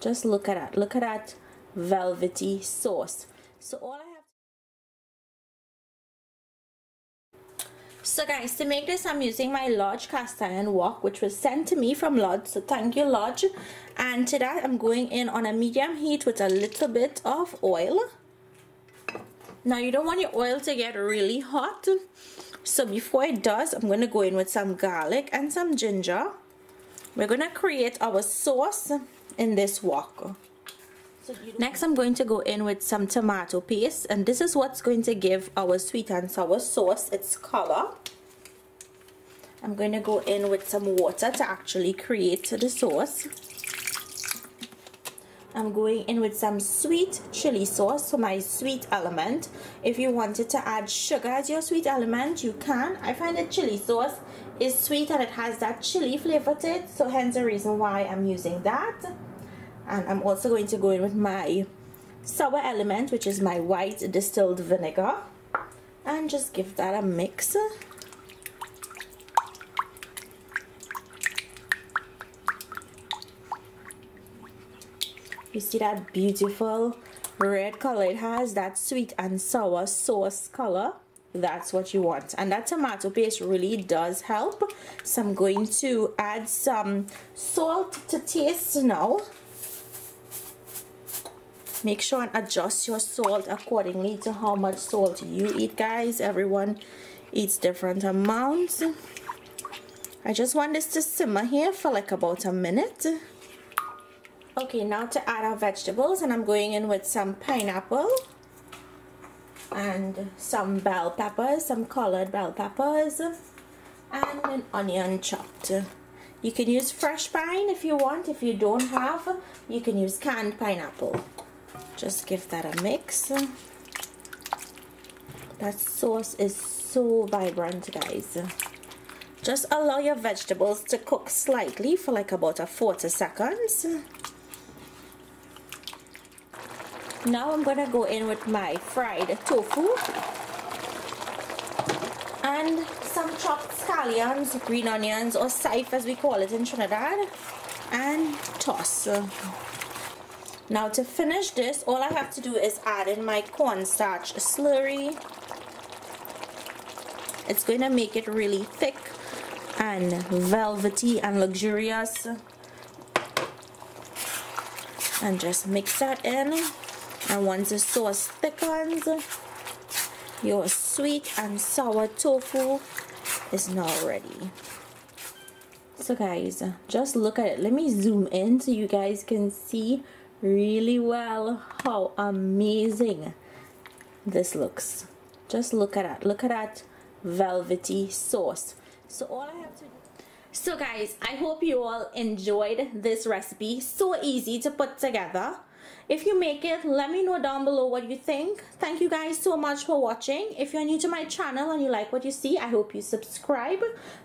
Just look at that velvety sauce. So all I have. So guys, to make this, I'm using my large cast iron wok, which was sent to me from Lodge, so thank you, Lodge. And to that, I'm going in on a medium heat with a little bit of oil. Now you don't want your oil to get really hot, so before it does, I'm going to go in with some garlic and some ginger. We're going to create our sauce in this wok. Next, I'm going to go in with some tomato paste, and this is what's going to give our sweet and sour sauce its color. I'm going to go in with some water to actually create the sauce. I'm going in with some sweet chili sauce for my sweet element. If you wanted to add sugar as your sweet element, you can. I find that chili sauce is sweet and it has that chili flavor to it, so hence the reason why I'm using that. And I'm also going to go in with my sour element, which is my white distilled vinegar, and just give that a mix. You see that beautiful red color it has, that sweet and sour sauce color. That's what you want, and that tomato paste really does help. So I'm going to add some salt to taste now. Make sure and adjust your salt accordingly to how much salt you eat, guys. Everyone eats different amounts. I just want this to simmer here for like about a minute. Okay, now to add our vegetables, and I'm going in with some pineapple and some bell peppers, some colored bell peppers, and an onion chopped. You can use fresh pine if you want. If you don't have, you can use canned pineapple. Just give that a mix. That sauce is so vibrant, guys. Just allow your vegetables to cook slightly for like about 40 seconds. Now I'm gonna go in with my fried tofu and some chopped scallions, green onions, or scythe as we call it in Trinidad, and toss. Now to finish this, all I have to do is add in my cornstarch slurry. It's going to make it really thick and velvety and luxurious. And just mix that in. And once the sauce thickens, your sweet and sour tofu is now ready. So guys, just look at it. Let me zoom in so you guys can see really well how amazing this looks. Just look at that velvety sauce. So all I have to do. So guys, I hope you all enjoyed this recipe. So easy to put together. If you make it, let me know down below what you think. Thank you guys so much for watching. If you're new to my channel and you like what you see, I hope you subscribe.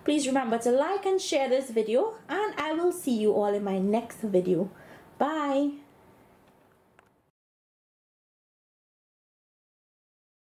Please remember to like and share this video, and I will see you all in my next video. Bye.